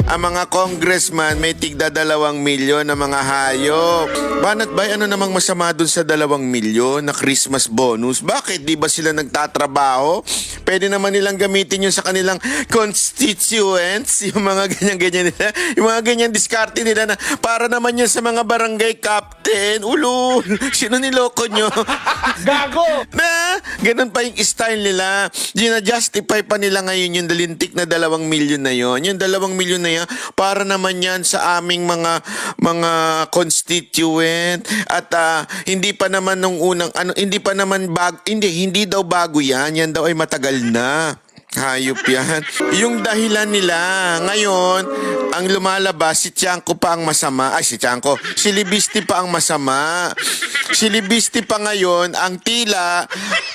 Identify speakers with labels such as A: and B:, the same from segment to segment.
A: ang mga congressman may tigda 2 milyon na mga hayop. Banat bay, ano namang masama dun sa 2 milyon na Christmas bonus? Bakit? Di ba sila nagtatrabaho? Pwede naman nilang gamitin yun sa kanilang constituents, yung mga ganyan-ganyan nila, yung mga ganyan diskarte nila na para naman yun sa mga barangay captain. Ulul, sino niloko nyo?
B: Gago!
A: Na, ganun pa yung style nila. Gina-justify pa nila ngayon yung dalintik na 2 milyon na yon. Yung 2 milyon na yan, para naman yan sa aming mga constituent. At hindi pa naman nung unang, hindi pa naman hindi daw bago yan. Yan daw ay matagal na. Hayop yan. Yung dahilan nila, ngayon, ang lumalabas, si Tiangco pa ang masama. Ay, si Tiangco. Si Libisti pa ang masama. Si Libisti pa ngayon, ang tila,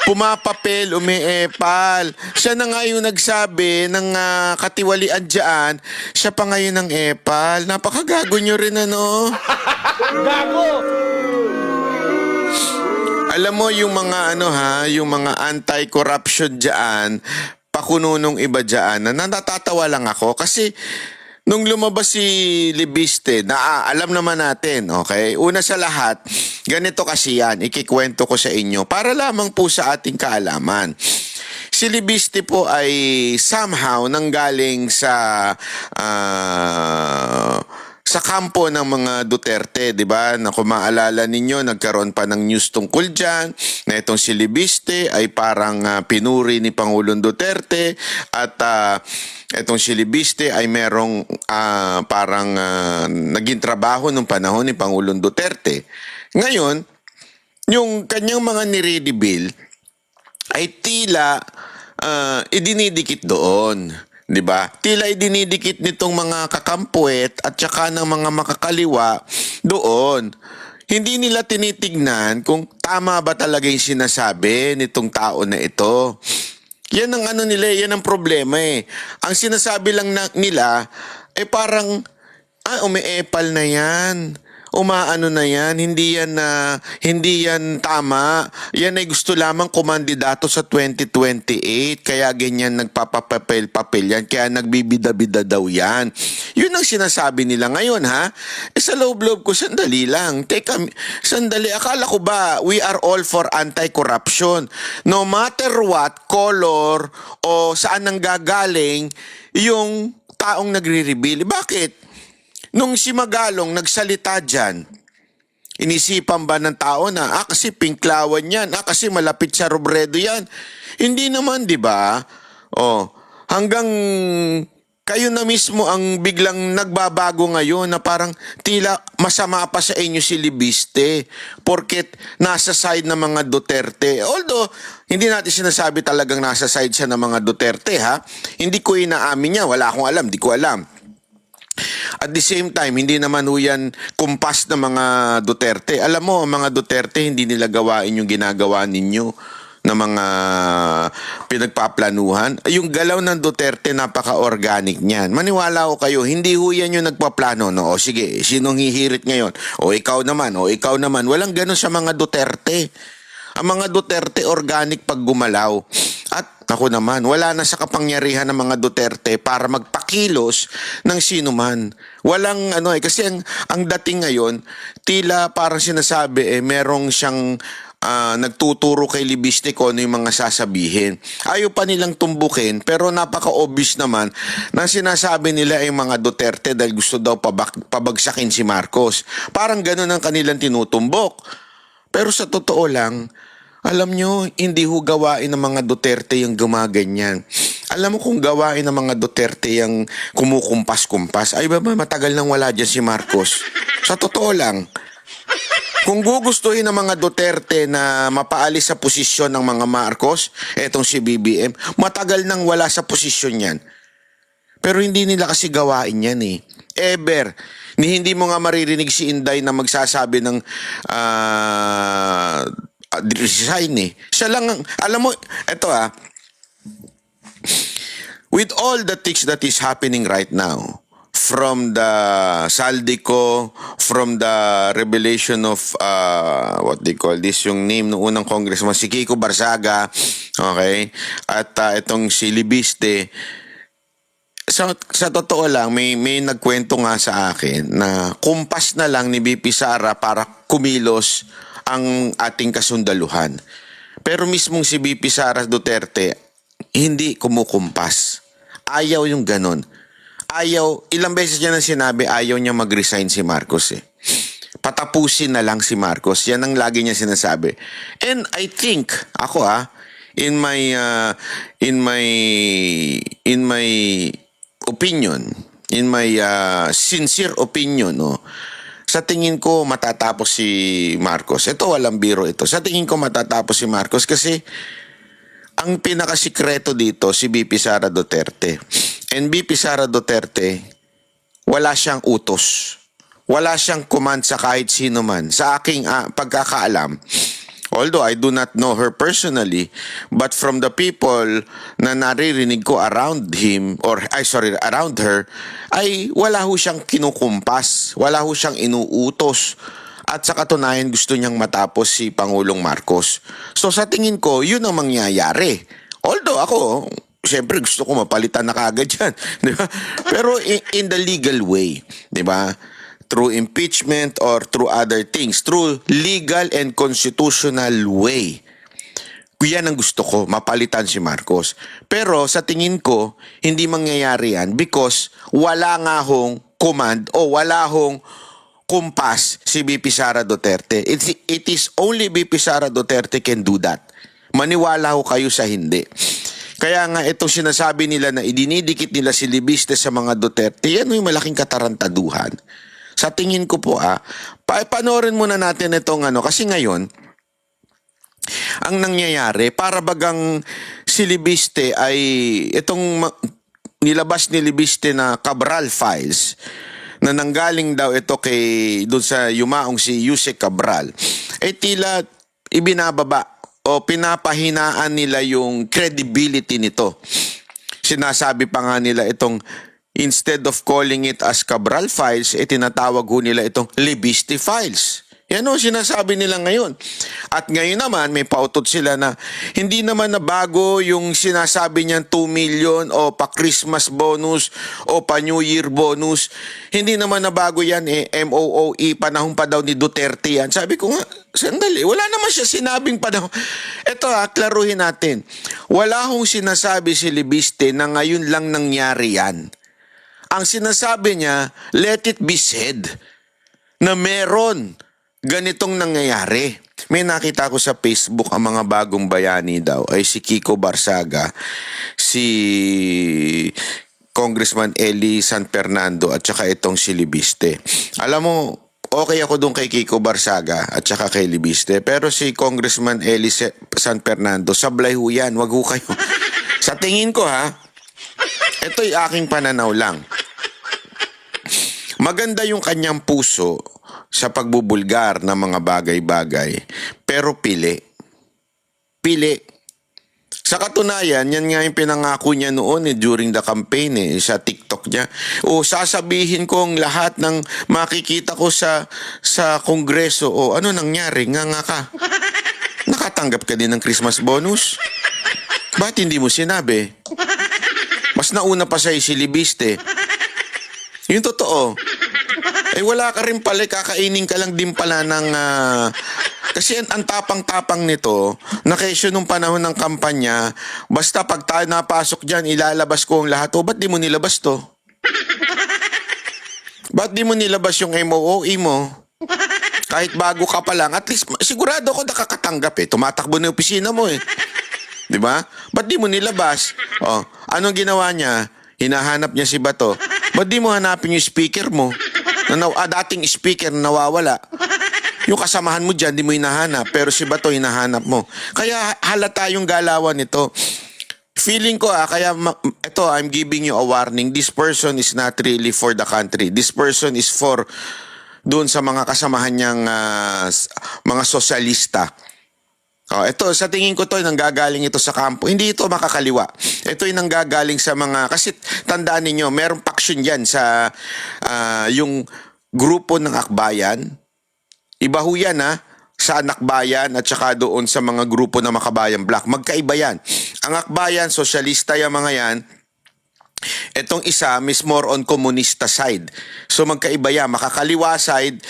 A: pumapapel, umiepal. Siya na nga yung nagsabi ng katiwalian dyan, siya pa ngayon ang epal. Napakagago nyo rin, ano?
B: Gago!
A: Alam mo yung mga yung mga anti-corruption diyan, pakuno nung iba diyan, na natatawa lang ako kasi nung lumabas si Libiste, alam naman natin, okay? Una sa lahat, ganito kasi yan, ikikwento ko sa inyo para lamang po sa ating kaalaman. Si Libiste po ay somehow nanggaling sa kampo ng mga Duterte, di ba? Na kung maalala ninyo, nagkaroon pa ng news tungkol dyan, na itong si Libiste ay parang pinuri ni Pangulong Duterte, at itong si Libiste ay merong parang naging trabaho nung panahon ni Pangulong Duterte. Ngayon, yung kanyang mga ni-ready bill ay tila idinidikit doon. 'Di ba? Tila idinidikit nitong mga kakampuet at saka ng mga makakaliwa doon. Hindi nila tinitignan kung tama ba talaga yung sinasabi nitong tao na ito. Yan ang nila, yan ang problema eh. Ang sinasabi lang nila ay parang umiepal na yan. Umaano na yan, hindi yan tama. Yan ay gusto lamang kumandidato sa 2028, kaya ganyan nagpapapapel-papel yan, kaya nagbibida-bida daw yan. Yun ang sinasabi nila ngayon, ha? Sa loob-loob ko, sandali lang. Teka, sandali, akala ko ba we are all for anti-corruption? No matter what color o saan nanggagaling yung taong nagre-reveal. Bakit? Nung si Magalong nagsalita dyan, inisipan ba ng tao na, kasi pinklawan yan, kasi malapit sa Robredo yan. Hindi naman, di ba? Hanggang kayo na mismo ang biglang nagbabago ngayon na parang tila masama pa sa inyo si Libiste porket nasa side ng mga Duterte. Although, hindi natin sinasabi talagang nasa side siya ng mga Duterte, ha? Hindi ko inaamin niya, wala akong alam, di ko alam. At the same time, hindi naman yan kumpas ng mga Duterte. Alam mo, ang mga Duterte, hindi nila gawain yung ginagawa ninyo na mga pinagpaplanuhan. Yung galaw ng Duterte, napaka-organic niyan. Maniwala ko kayo, hindi yan yung nagpaplano. No? O sige, sinong hihirit ngayon? O ikaw naman, o ikaw naman. Walang ganun sa mga Duterte. Ang mga Duterte, organic pag gumalaw. At ako naman, wala na sa kapangyarihan ng mga Duterte para magpakilos ng sino man. Walang kasi ang dating ngayon, tila parang sinasabi merong siyang nagtuturo kay Libiste kung ano yung mga sasabihin. Ayaw pa nilang tumbukin, pero napaka-obvious naman na sinasabi nila ay mga Duterte dahil gusto daw pabagsakin si Marcos. Parang ganun ang kanilang tinutumbok. Pero sa totoo lang, alam nyo, hindi ho gawain ng mga Duterte yung gumaganyan. Alam mo kung gawain ng mga Duterte yung kumukumpas-kumpas, ay ba matagal nang wala dyan si Marcos? Sa totoo lang, kung gugustuhin ng mga Duterte na mapaalis sa posisyon ng mga Marcos, etong si BBM, matagal nang wala sa posisyon yan. Pero hindi nila kasi gawain yan eh. Ever. Hindi mo nga maririnig si Inday na magsasabi ng resign eh. Siya lang, alam mo, eto with all the things that is happening right now, from the Saldico, from the revelation of, what they call this, yung name ng unang congressman, si Kiko Barzaga, okay, at itong si Libiste, sa totoo lang, may nagkwento nga sa akin na kumpas na lang ni BP Sara para kumilos ang ating kasundaluhan. Pero mismong si BP Sara Duterte, hindi kumukumpas. Ayaw yung ganon. Ayaw, ilang beses niya nang sinabi, ayaw niya mag-resign si Marcos eh. Patapusin na lang si Marcos. Yan ang lagi niya sinasabi. And I think, ako in my opinion, in my sincere opinion, no, sa tingin ko matatapos si Marcos. Ito walang biro ito. Sa tingin ko matatapos si Marcos kasi ang pinakasikreto dito si BP Sara Duterte. And BP Sara Duterte, wala siyang utos. Wala siyang command sa kahit sino man. Sa aking pagkakaalam, although I do not know her personally, but from the people na naririnig ko around him, around her, ay wala ho siyang kinukumpas, wala ho siyang inuutos. At sa katunayan, gusto niyang matapos si Pangulong Marcos. So sa tingin ko, yun ang mangyayari. Although ako, siyempre gusto ko mapalitan na kagad yan. Di ba? Pero in the legal way, di ba? Through impeachment or through other things, through legal and constitutional way. Yan ang gusto ko, mapalitan si Marcos. Pero sa tingin ko, hindi mangyayari yan because wala nga hong command o wala hong kumpas si BP Sara Duterte. It is only BP Sara Duterte can do that. Maniwala ho kayo sa hindi. Kaya nga itong sinasabi nila na idinidikit nila si Libiste sa mga Duterte, yan yung malaking katarantaduhan. Sa tingin ko po panoorin muna natin itong kasi ngayon, ang nangyayari, para bagang si Libiste ay itong nilabas ni Libiste na Cabral files, na nanggaling daw ito doon sa yumaong si Yusek Cabral, tila ibinababa o pinapahinaan nila yung credibility nito. Sinasabi pa nga nila itong instead of calling it as Cabral files, tinatawag ho nila itong Libiste files. Yan o sinasabi nila ngayon. At ngayon naman, may pautot sila na hindi naman na bago yung sinasabi niyan 2 million o pa-Christmas bonus o pa-New Year bonus. Hindi naman na bago yan MOOE, panahon pa daw ni Duterte yan. Sabi ko nga, sandali, wala naman siya sinabing panahon. Ito klaruhin natin. Wala hong sinasabi si Libiste na ngayon lang nangyari yan. Ang sinasabi niya, let it be said na meron ganitong nangyayari. May nakita ko sa Facebook ang mga bagong bayani daw ay si Kiko Barsaga, si Congressman Eli San Fernando at saka itong si Libiste. Alam mo, okay ako doon kay Kiko Barsaga at saka kay Libiste, pero si Congressman Eli San Fernando, sablay ho yan, wag ho kayo. Sa tingin ko ito'y aking pananaw lang. Maganda yung kanyang puso sa pagbubulgar ng mga bagay-bagay, pero pili. Pili. Sa katunayan, yan nga yung pinangako niya noon during the campaign sa TikTok niya. O sasabihin kong lahat ng makikita ko sa Kongreso, ano nangyari? Nga ka. Nakatanggap ka din ng Christmas bonus? Ba't hindi mo sinabi? Mas nauna pa sa'yo si Libiste. Yung totoo. Wala ka rin pala, kakainin ka lang din pala ng... kasi ang tapang-tapang nito, na kesyo nung panahon ng kampanya, basta pag tayo napasok dyan, ilalabas ko ang lahat. Ba't di mo nilabas to? Ba't di mo nilabas yung MOOE mo? Kahit bago ka pa lang, at least sigurado ko nakakatanggap Tumatakbo na yung opisina mo Di ba? Ba't di mo nilabas? Anong ginawa niya? Hinahanap niya si Bato. Ba't di mo hanapin yung speaker mo? Dating speaker na nawawala. Yung kasamahan mo dyan, di mo hinahanap. Pero si Bato, hinahanap mo. Kaya halata yung galawan nito. Feeling ko I'm giving you a warning. This person is not really for the country. This person is for doon sa mga kasamahan niyang mga sosyalista. Ito, sa tingin ko nanggagaling ito sa kampo. Hindi ito makakaliwa. Ito yung nanggagaling sa mga, kasi tandaan ninyo, merong paksyon yan sa yung grupo ng Akbayan. Iba ho yan sa Akbayan at saka doon sa mga grupo ng Makabayan Black. Magkaiba yan. Ang Akbayan, sosyalista yung mga yan, Itong isa, is more on komunista side. So magkaiba yan. Makakaliwa side,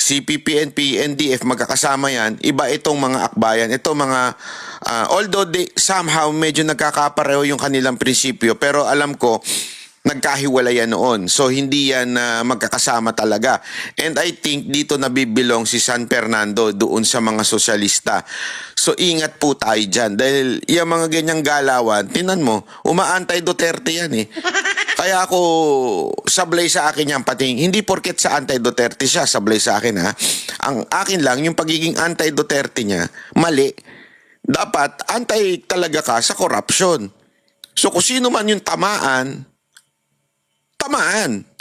A: CPP and PNDF, magkakasama yan. Iba itong mga akbayan. Ito mga, although they, somehow medyo nagkakapareho yung kanilang prinsipyo, pero alam ko, nagkahiwalay yan noon. So hindi yan magkakasama talaga. And I think dito nabibilong si San Fernando doon sa mga sosyalista. So ingat po tayo dyan. Dahil yung mga ganyang galawan, tinan mo, umaantay Duterte yan eh. Kaya ako sablay sa akin yan pati. Hindi porket sa anti-Duterte siya, sablay sa akin ha. Ang akin lang, yung pagiging anti-Duterte niya, mali. Dapat antay talaga ka sa corruption. So kung sino man yung tamaan,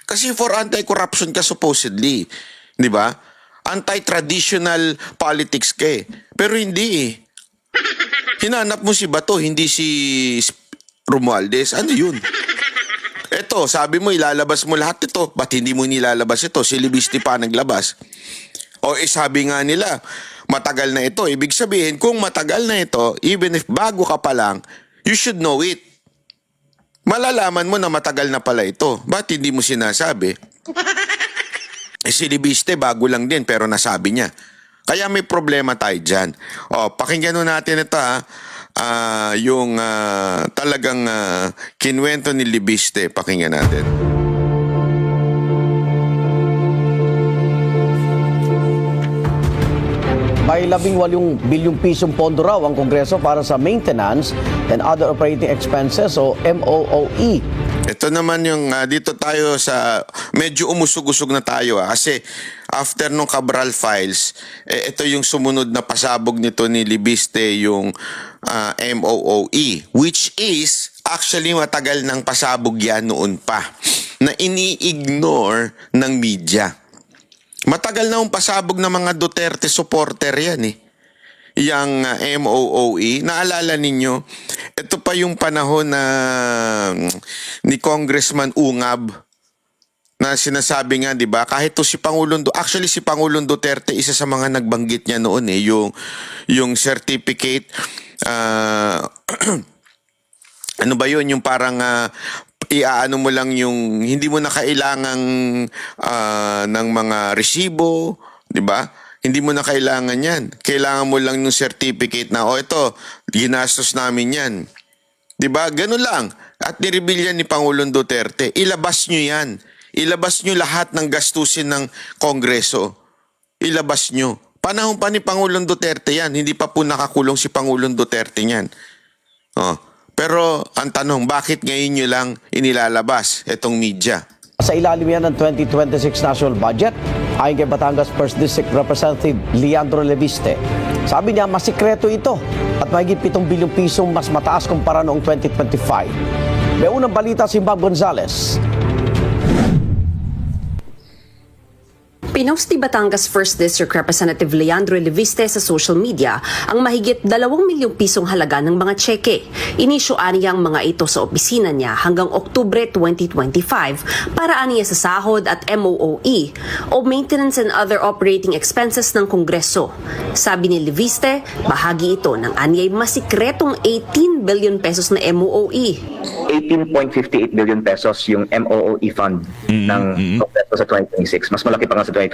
A: kasi for anti-corruption ka supposedly, di ba? Anti-traditional politics ka eh. Pero hindi eh. Hinanap mo si Bato, hindi si Romualdez. Ano yun? Eto, sabi mo ilalabas mo lahat ito. Ba't hindi mo nilalabas ito? Si Libiste pa naglabas. O sabi nga nila, matagal na ito. Ibig sabihin, kung matagal na ito, even if bago ka pa lang, you should know it. Malalaman mo na matagal na pala ito. Ba't hindi mo sinasabi? Si Libiste, bago lang din, pero nasabi niya. Kaya may problema tayo dyan. Pakinggan nun natin ito ha. Yung talagang kinwento ni Libiste. Pakinggan natin.
C: May 18 bilyong pisong pondo raw ang Kongreso para sa maintenance and other operating expenses o MOOE.
A: Ito naman yung dito tayo sa medyo umusog-usog na tayo kasi after nung Cabral Files, ito yung sumunod na pasabog nito ni Libiste yung MOOE, which is actually matagal ng pasabog yan noon pa na ini-ignore ng media. Matagal na yung pasabog ng mga Duterte supporter yan eh. Yang MOOE, naalala ninyo, ito pa yung panahon na ni Congressman Ungab na sinasabi nga, di ba, kahit to si Pangulong actually si Pangulong Duterte, isa sa mga nagbanggit niya noon eh, yung certificate, ano ba yun, yung parang iaano mo lang yung hindi mo na kailangang ng mga resibo, 'di ba? Hindi mo na kailangan 'yan. Kailangan mo lang ng certificate na ito, ginastos namin 'yan. 'Di ba? Ganun lang. At nireveal yan ni Pangulong Duterte. Ilabas niyo 'yan. Ilabas niyo lahat ng gastusin ng Kongreso. Ilabas niyo. Panahon pa ni Pangulong Duterte 'yan. Hindi pa po nakakulong si Pangulong Duterte niyan. Pero ang tanong, bakit ngayon nyo lang inilalabas itong media?
C: Sa ilalim yan ng 2026 national budget, ayon kay Batangas 1st District Representative Leandro Leviste. Sabi niya, masikreto ito at mahigit 7 bilyong pisong mas mataas kumpara noong 2025. May unang balita si Bob Gonzales.
D: Pinost ni Batangas 1st District Representative Leandro Leviste sa social media ang mahigit 2 milyong pisong halaga ng mga tseke. Inisyuan niya ang mga ito sa opisina niya hanggang Oktubre 2025 para aniya sa sahod at MOOE o Maintenance and Other Operating Expenses ng Kongreso. Sabi ni Leviste, bahagi ito ng anyay masikretong 18 billion pesos na MOOE.
E: 18.58 billion pesos yung MOOE fund ng Kongreso sa 2026. Mas malaki pa nga sa 2025.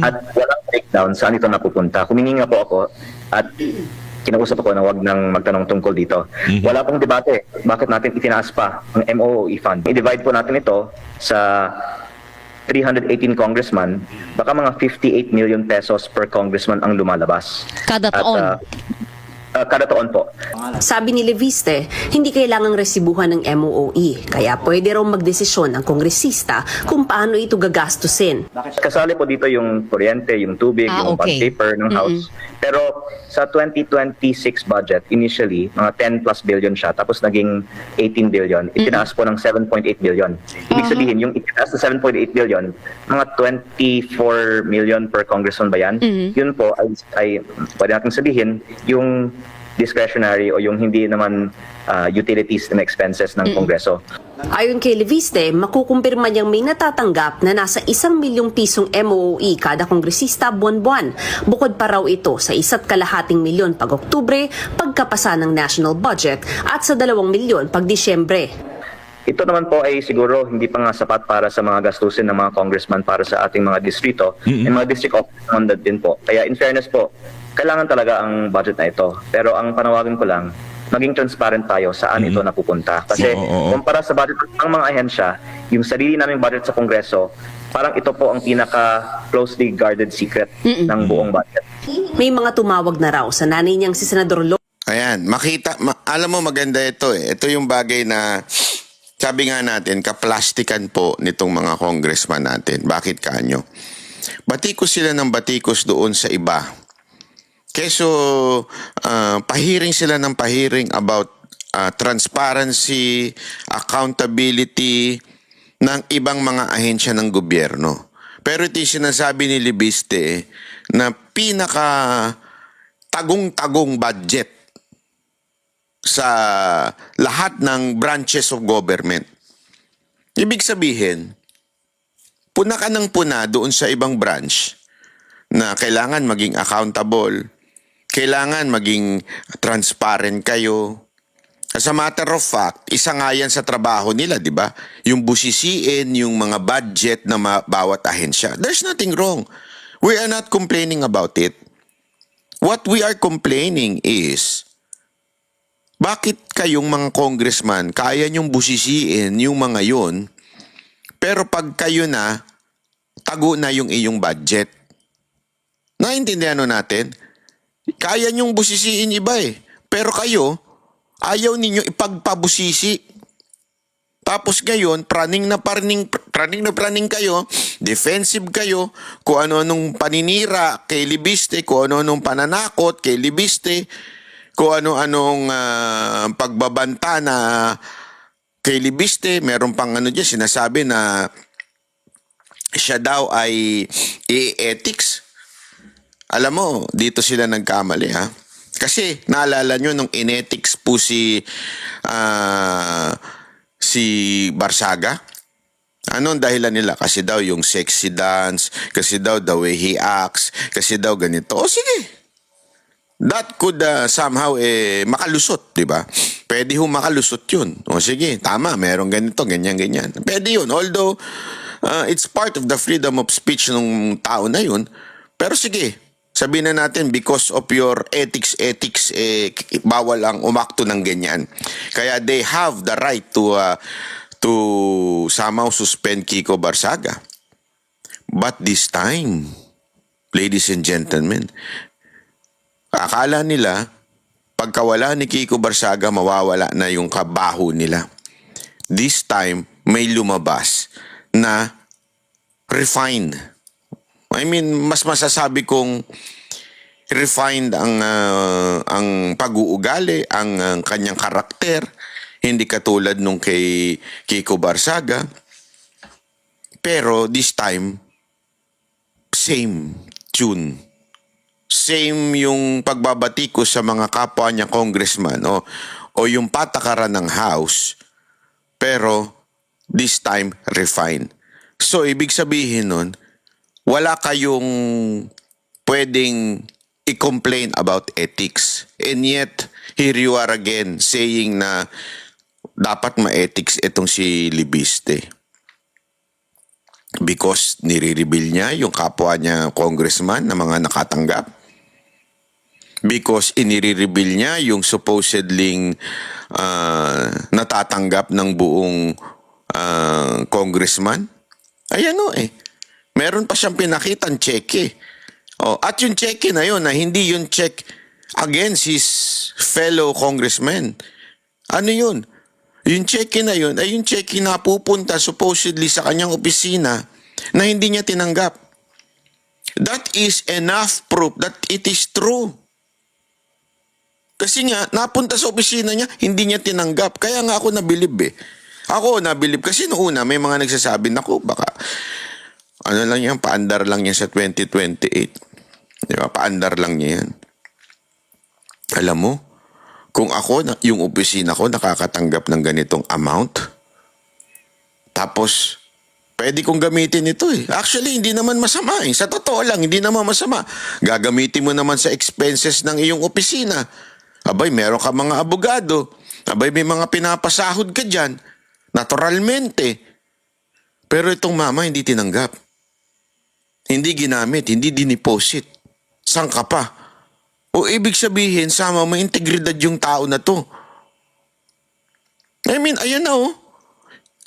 E: At walang breakdown saan ito napupunta. Humingi nga po ako at kinausap ako na wag nang magtanong tungkol dito. Wala pong debate. Bakit natin itinaas pa ang MOOE fund? I-divide po natin ito sa 318 congressman, baka mga 58 million pesos per congressman ang lumalabas.
F: Kada taon?
E: Kada taon po.
D: Sabi ni Leviste, hindi kailangang resibuhan ng MOOE, kaya pwede raw magdesisyon ang kongresista kung paano ito gagastusin.
E: Kasali po dito yung kuryente, yung tubig, yung bond paper ng House. Pero sa 2026 budget, initially, mga 10 plus billion siya, tapos naging 18 billion. Itinaas po ng 7.8 billion. Ibig sabihin, yung itinaas na 7.8 billion, mga 24 million per congressman ba yan? Yun po ay pwede natin sabihin, yung discretionary o yung hindi naman utilities and expenses ng Kongreso.
D: Ayon kay Leviste, makukumpirma niyang may natatanggap na nasa 1 milyong pisong MOOE kada kongresista buwan-buwan. Bukod pa raw ito sa 1.2 milyon pag Oktubre, pagkapasa ng national budget at sa 2 milyon pag Disyembre.
E: Ito naman po ay siguro hindi pa nga sapat para sa mga gastusin ng mga congressman para sa ating mga distrito and mga district office din po. Kaya in fairness po, kailangan talaga ang budget na ito. Pero ang panawagan ko lang, maging transparent tayo saan ito napupunta. Kasi kumpara sa budget ng mga ahensya, yung sarili naming budget sa Kongreso, parang ito po ang pinaka-closely guarded secret ng buong budget.
D: May mga tumawag na raw sa nanay niyang si Senador
A: Ayan, alam mo maganda ito eh. Ito yung bagay na sabi nga natin, kaplastikan po nitong mga congressman natin. Bakit kanyo? Batikos sila ng batikos doon sa iba. Keso pahiring sila ng pahiring about transparency, accountability ng ibang mga ahensya ng gobyerno. Pero ito yung sinasabi ni Libiste na pinaka tagong-tagong budget sa lahat ng branches of government. Ibig sabihin, puna ka ng puna doon sa ibang branch na kailangan maging accountable, kailangan maging transparent kayo. As a matter of fact, isa nga yan sa trabaho nila, di ba? Yung busisiin, yung mga budget na bawat ahensya. There's nothing wrong. We are not complaining about it. What we are complaining is, bakit kayong mga congressman, kaya nyong busisiin yung mga yun, pero pag kayo na, tago na yung iyong budget. Naintindihan natin? Kaya nyong busisiin iba eh. Pero kayo, ayaw ninyo ipagpabusisi. Tapos ngayon, praning na praning kayo, defensive kayo, kung ano-anong paninira kay Libiste, kung ano-anong pananakot kay Libiste, kung ano-anong pagbabanta na kay Libiste, meron pang dyan, sinasabi na siya daw ay ethics. Alam mo, dito sila nagkamali ha. Kasi naalala nyo nung inethics po si Barsaga? Anong dahilan nila? Kasi daw yung sexy dance, kasi daw the way he acts, kasi daw ganito. O sige. That could somehow makalusot, di ba? Pwede makalusot yun. O sige, tama, merong ganito, ganyan. Pwede yun. Although, it's part of the freedom of speech ng tao na yun. Pero sige, sabihin na natin, because of your ethics, bawal ang umakto ng ganyan. Kaya they have the right to somehow suspend Kiko Barsaga. But this time, ladies and gentlemen, akala nila, pagkawala ni Kiko Barsaga, mawawala na yung kabaho nila. This time, may lumabas na refined. I mean, mas masasabi kong refined ang pag-uugali, ang kanyang karakter, hindi katulad nung kay Kiko Barsaga. Pero this time, same tune. Same yung pagbabatikos sa mga kapwa niya congressman o yung patakaran ng House, pero this time refined. So ibig sabihin nun, wala kayong pwedeng i-complain about ethics. And yet, here you are again saying na dapat ma-ethics itong si Libiste. Because nire-reveal niya yung kapwa niya congressman na mga nakatanggap. Because inire-reveal niya yung supposedly natatanggap ng buong congressman. Ayan meron pa siyang pinakitang cheque. At yung cheque na yun, na hindi yung check against his fellow congressmen. Ano yun? Yung cheque na yun ay yung cheque na pupunta supposedly sa kanyang opisina na hindi niya tinanggap. That is enough proof that it is true. Kasi nga, napunta sa opisina niya, hindi niya tinanggap. Kaya nga ako nabilib Ako nabilib kasi noong una may mga nagsasabi, naku, baka lang yan, paandar lang yan sa 2028. Di ba? Paandar lang niya yan. Alam mo, kung ako, yung opisina ko nakakatanggap ng ganitong amount, tapos pwede kong gamitin ito Actually, hindi naman masama Sa totoo lang, hindi naman masama. Gagamitin mo naman sa expenses ng iyong opisina. Abay, meron ka mga abogado. Abay, may mga pinapasahod ka dyan. Naturalmente. Pero itong mama hindi tinanggap. Hindi ginamit, hindi diniposit. Saan ka pa? O ibig sabihin, sama mo integridad yung tao na to. I mean, ayan na oh.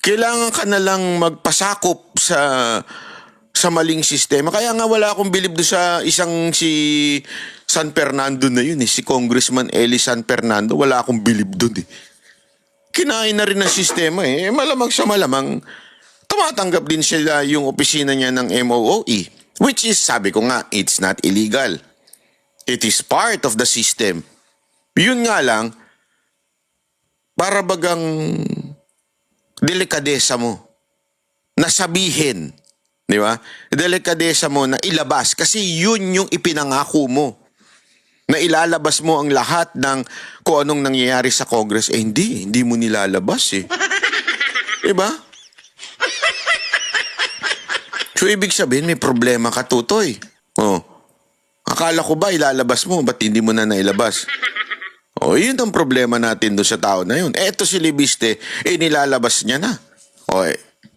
A: Kailangan ka na lang magpasakop sa maling sistema. Kaya nga wala akong bilib doon sa isang si San Fernando na yun eh. Si Congressman Eli San Fernando. Wala akong bilib doon eh. Kinain na rin ng sistema eh. Malamang sa malamang, tumatanggap din sila yung opisina niya ng MOOE. Which is, sabi ko nga, it's not illegal. It is part of the system. Yun nga lang, para bagang delikadesa mo na sabihin, di ba? Delikadesa mo na ilabas kasi yun yung ipinangako mo. Na ilalabas mo ang lahat ng kung anong nangyayari sa Congress. Eh hindi mo nilalabas eh. Di ba? So ibig sabihin may problema ka, Tutoy. Oh. Akala ko ba ilalabas mo, ba't hindi mo na nailabas? O, yun ang problema natin doon sa tao na yun. Eto si Libiste, nilalabas niya na. O,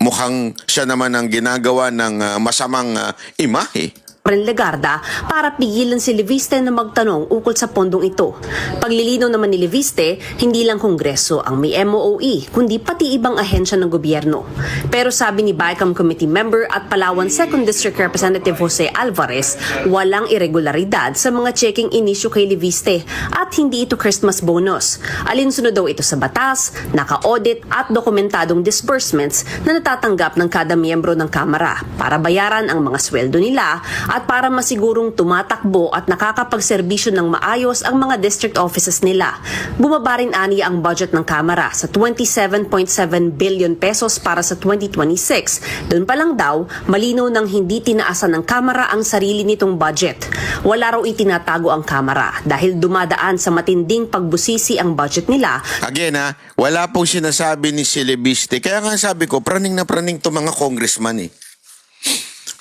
A: mukhang siya naman ang ginagawa ng masamang imahe.
D: Legarda para pigilan si Leviste na magtanong ukol sa pondong ito. Paglilinaw naman ni Leviste, hindi lang Kongreso ang may MOOE, kundi pati ibang ahensya ng gobyerno. Pero sabi ni BICAM Committee Member at Palawan 2nd District Representative Jose Alvarez, walang irregularidad sa mga checking inisyu kay Leviste at hindi ito Christmas bonus. Alinsunod daw ito sa batas, naka-audit at dokumentadong disbursements na natatanggap ng kada miyembro ng Kamara para bayaran ang mga sweldo nila at para masigurong tumatakbo at nakakapagserbisyo ng maayos ang mga district offices nila. Bumaba rin aniya ang budget ng Kamara sa 27.7 billion pesos para sa 2026. Doon pa lang daw, malinaw nang hindi tinaasan ng Kamara ang sarili nitong budget. Wala raw itinatago ang Kamara dahil dumadaan sa matinding pagbusisi ang budget nila.
A: Again wala pong sinasabi ni Silibiste. Kaya nga sabi ko, praning na praning to mga congressman eh.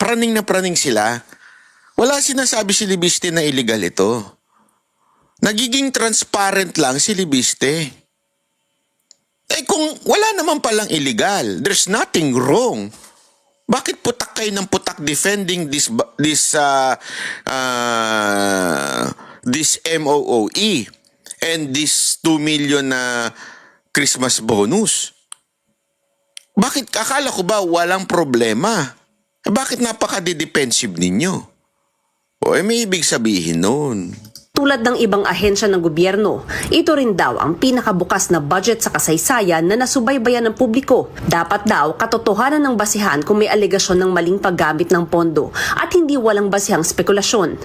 A: Praning na praning sila. Wala sinasabi si Libiste na illegal ito. Nagiging transparent lang si Libiste. Eh kung wala naman palang illegal, there's nothing wrong. Bakit putak kayo ng putak defending this MOOE and this 2 million na Christmas bonus? Bakit akala ko ba walang problema? Bakit napaka-defensive ninyo? O may ibig sabihin nun.
D: Tulad ng ibang ahensya ng gobyerno, ito rin daw ang pinakabukas na budget sa kasaysayan na nasubaybayan ng publiko. Dapat daw katotohanan ng basihan kung may alegasyon ng maling paggamit ng pondo at hindi walang basihang spekulasyon.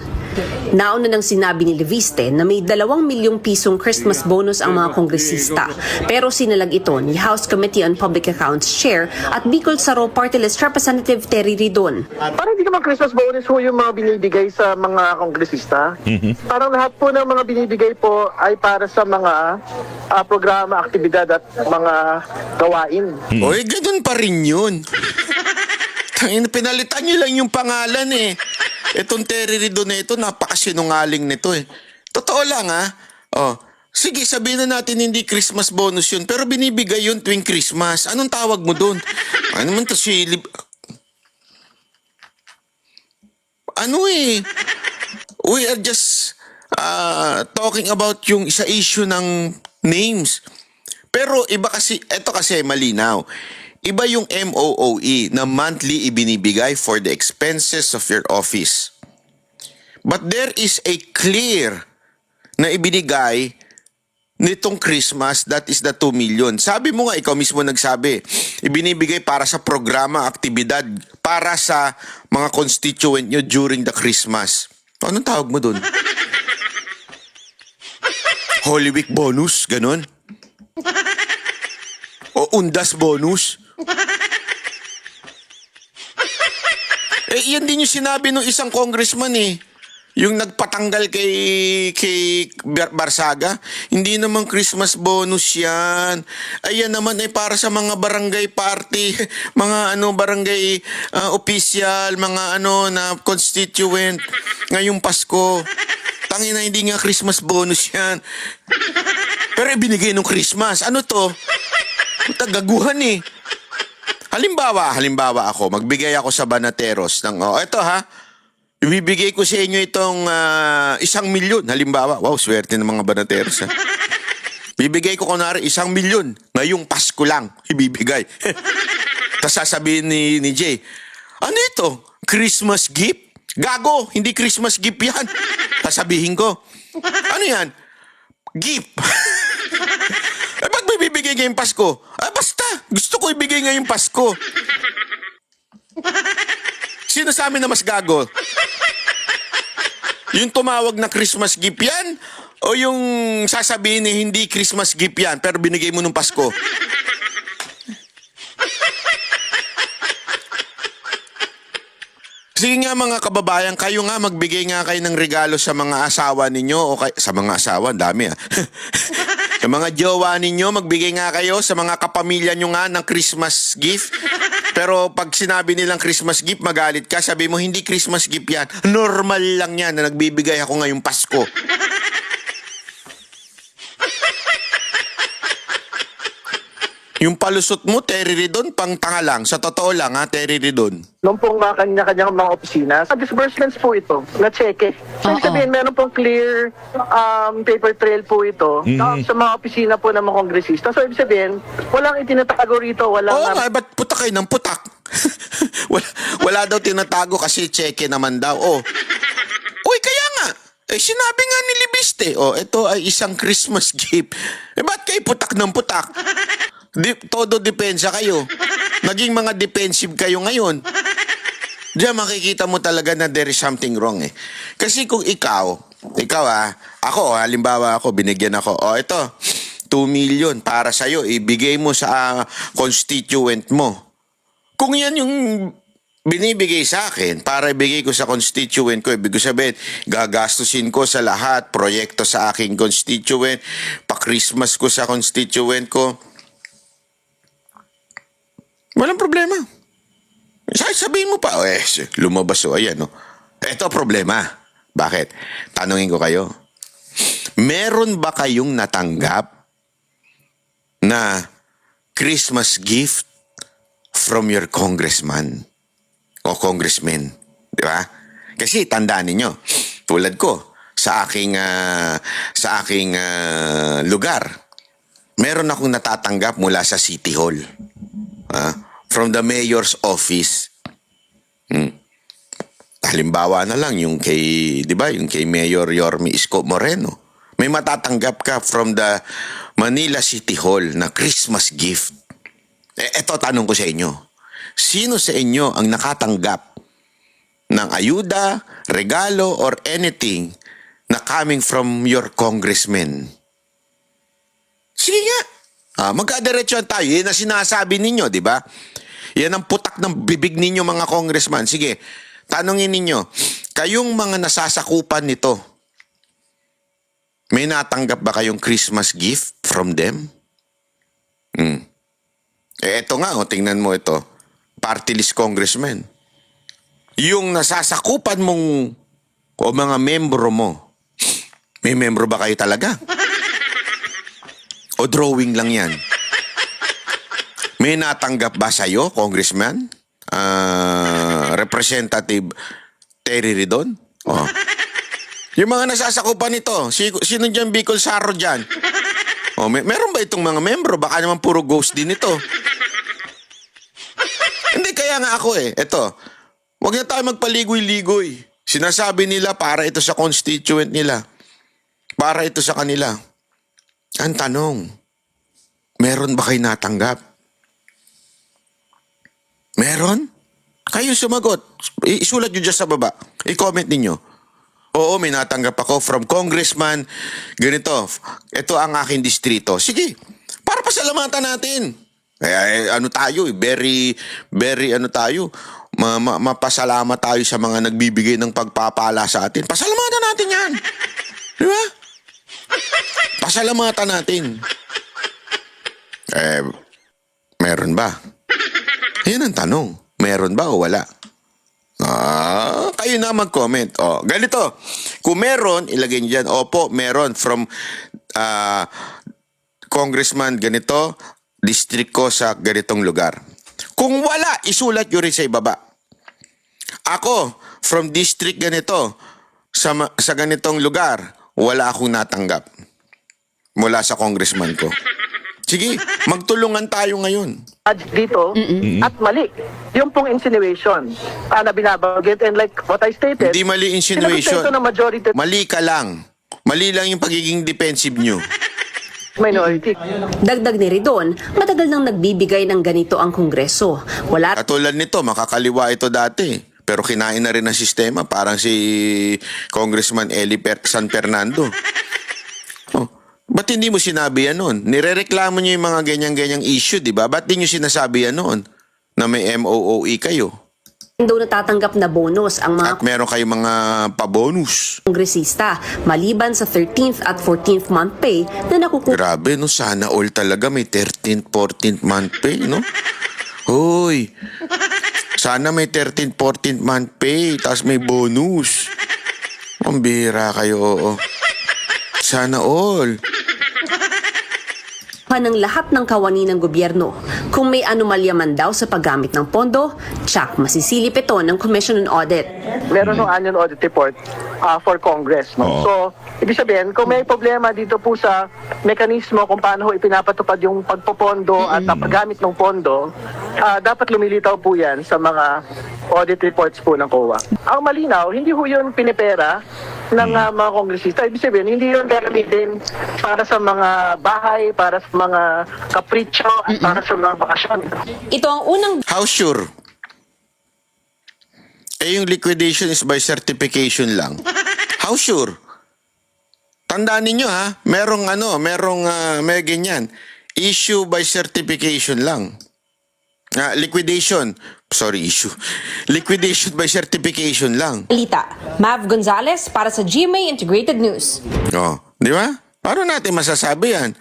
D: Nauna nang sinabi ni Leviste na may 2 milyong pisong Christmas bonus ang mga kongresista. Pero sinalag ito ni House Committee on Public Accounts Chair at Bicol Saro Party List Representative Terry Ridon.
B: Parang hindi naman Christmas bonus po yung mga binibigay sa mga kongresista. Parang lahat po ng mga binibigay po ay para sa mga programa, aktibidad at mga gawain.
A: Oy, ganun pa rin yun. Pinalitan nyo lang yung pangalan eh. Itong Terry Ridon na ito, napakasinungaling nito eh. Totoo lang Oh, sige, sabihin na natin hindi Christmas bonus yun, pero binibigay yun tuwing Christmas. Anong tawag mo doon? Ano naman to si... We are just talking about yung isa issue ng names. Pero iba kasi, eto kasi malinaw. Iba yung MOOE na monthly ibinibigay for the expenses of your office. But there is a clear na ibinigay nitong Christmas, that is the 2 million. Sabi mo nga, ikaw mismo nagsabi, ibinibigay para sa programa, aktibidad, para sa mga constituent nyo during the Christmas. Anong tawag mo dun? Holy Week bonus, ganun? O undas bonus? Yan din yung sinabi ng isang congressman eh. Yung nagpatanggal kay Barsaga. Hindi naman Christmas bonus yan. Ayan naman ay para sa mga barangay party, mga barangay official, mga na constituent ngayong Pasko. Tangina, hindi nga Christmas bonus yan. Pero ibinigay nung Christmas. Ano to? Tagaguhan eh. Halimbawa ako, magbigay ako sa Banateros ng, eto ha, ibibigay ko sa inyo itong 1 milyon. Halimbawa, wow, swerte ng mga Banateros ha. Bibigay ko kunwari 1 milyon. Ngayong Pasko lang, ibibigay. Tapos sasabihin ni Jay, ano ito? Christmas gift? Gago, hindi Christmas gift yan. Sasabihin ko, ano yan? Gift. Ba't may bibigay ngayong Pasko? Basta, gusto ko ibigay ngayong Pasko. Sino sa amin na mas gago? Yung tumawag na Christmas gift yan? O yung sasabihin ni hindi Christmas gift yan pero binigay mo nung Pasko? Sige nga mga kababayan, kayo nga magbigay nga kayo ng regalo sa mga asawa ninyo o sa mga asawa, dami ah. Sa mga jowa ninyo, magbigay nga kayo sa mga kapamilya nyo nga ng Christmas gift. Pero pag sinabi nilang Christmas gift, magalit ka, sabi mo hindi Christmas gift yan. Normal lang yan na nagbibigay ako ngayong Pasko. Yung palusot mo, Terry Ridon, pang tanga lang. Sa totoo lang ha, Terry Ridon.
B: Noong pong mga kanya-kanyang mga opisina, disbursements po ito, na cheque. So, ibig sabihin, meron pong clear paper trail po ito sa mga opisina po ng mga kongresista. So, ibig sabihin, walang itinatago rito, walang...
A: Oo nga, ba't putak kayo ng putak? wala daw tinatago kasi cheque naman daw. Uy, kaya nga. Sinabi nga ni Libiste, ito ay isang Christmas gift. Ba't kayo putak ng putak? Todo depensa kayo. Naging mga defensive kayo ngayon. Diyan makikita mo talaga na there is something wrong eh. Kasi kung ikaw ako, halimbawa ako, binigyan ako, ito, 2 million para sa'yo, ibigay mo sa constituent mo. Kung yan yung binibigay sa akin, para ibigay ko sa constituent ko, ibig sabihin, gagastusin ko sa lahat, proyekto sa aking constituent, pa-Christmas ko sa constituent ko, walang problema. Sabihin mo pa, lumabas ayan. Ito problema. Bakit? Tanungin ko kayo. Meron ba kayong natanggap na Christmas gift from your congressman o congressman? Di ba? Kasi tandaan ninyo, tulad ko, sa aking lugar, meron akong natatanggap mula sa City Hall. From the mayor's office. Halimbawa na lang yung kay, di ba, yung kay Mayor Yorme Isko Moreno. May matatanggap ka from the Manila City Hall na Christmas gift. Eto tanong ko sa inyo. Sino sa inyo ang nakatanggap ng ayuda, regalo, or anything na coming from your congressman? Sige nga. Magkadiretsuhan tayo. Yan ang sinasabi ninyo, di ba? Yan ang putak ng bibig ninyo mga congressman. Sige, tanongin ninyo, kayong mga nasasakupan nito, may natanggap ba kayong Christmas gift from them? Eto nga, tingnan mo ito. Party list congressman. Yung nasasakupan mong o mga membro mo, may membro ba kayo talaga? O drawing lang yan? May natanggap ba sa'yo, Congressman? Representative Terry Ridon? Yung mga nasasakupan nito, sino dyan Bicol Saro dyan? Meron ba itong mga membro? Baka naman puro ghost din ito. Hindi, kaya nga ako Ito, wag na tayo magpaligoy-ligoy. Sinasabi nila para ito sa constituent nila. Para ito sa kanila. Ang tanong, meron ba kayo natanggap? Meron? Kayo sumagot. Isulat nyo dyan sa baba. I-comment ninyo. Oo, may natanggap ako from congressman. Ganito, ito ang aking distrito. Sige, para pasalamatan natin. Ano tayo, very tayo. Mapasalamat tayo sa mga nagbibigay ng pagpapala sa atin. Pasalamatan natin yan. Di ba? Pasalamatan natin. Meron ba? Yan ang tanong. Meron ba o wala? Kayo na mag-comment. Ganito. Kung meron, ilagay niyo dyan. Opo, meron from Congressman ganito. district ko sa ganitong lugar. Kung wala, isulat nyo rin sa ibaba. Ako, from district ganito, sa ganitong lugar, wala akong natanggap mula sa congressman ko. Sige, magtulungan tayo ngayon.
B: Dito at mali. Yung pong insinuation na binabanggit, and like what I stated,
A: Hindi mali insinuation.
B: sinagot na ito ng majority
A: Mali ka lang. Mali lang yung pagiging defensive nyo.
B: minority.
D: Dagdag ni Ridon, matagal nang nagbibigay ng ganito ang Kongreso. Wala
A: Katulad nito, makakaliwa ito dati. Pero kinain na rin ng sistema. Parang si Congressman Eli San Fernando. Oh, ba't hindi mo sinabi yan noon? Nirereklamo nyo yung mga ganyang-ganyang issue, di ba? Ba't di nyo sinasabi yan noon? Na may MOOE kayo.
D: daw natatanggap na bonus ang mga
A: At meron kayong mga pabonus.
D: kongresista maliban sa 13th at 14th month pay na nakukuha
A: Grabe, no? Sana all talaga may 13th, 14th month pay, no? Hoy! Sana may 13th, 14th month pay, tapos may bonus. Ang bira kayo, oo. Sana all.
D: ng lahat ng kawani ng gobyerno. Kung may anomalya man daw sa paggamit ng pondo, tsak masisilip ito ng Commission on Audit.
B: Meron ng annual audit report for Congress. No? So, ibig sabihin, kung may problema dito po sa mekanismo kung paano ho ipinapatupad yung pagpopondo at paggamit ng pondo, dapat lumilitaw po yan sa mga audit reports po ng COA. Ang malinaw, hindi ho yun pinipera ng mga kongresista. Ibig sabihin, hindi yun gagamitin para sa mga bahay, para sa mga kapritsyo, at para sa mga bakasyon.
D: Ito ang unang
A: How sure? Eh, yung liquidation is by certification lang. How sure? Tandaan ninyo ha, may ganyan. Issue by certification lang. Liquidation by certification lang.
F: Balita, Mav Gonzalez para sa GMA Integrated News.
A: Oh, di ba? Paano natin masasabi yan?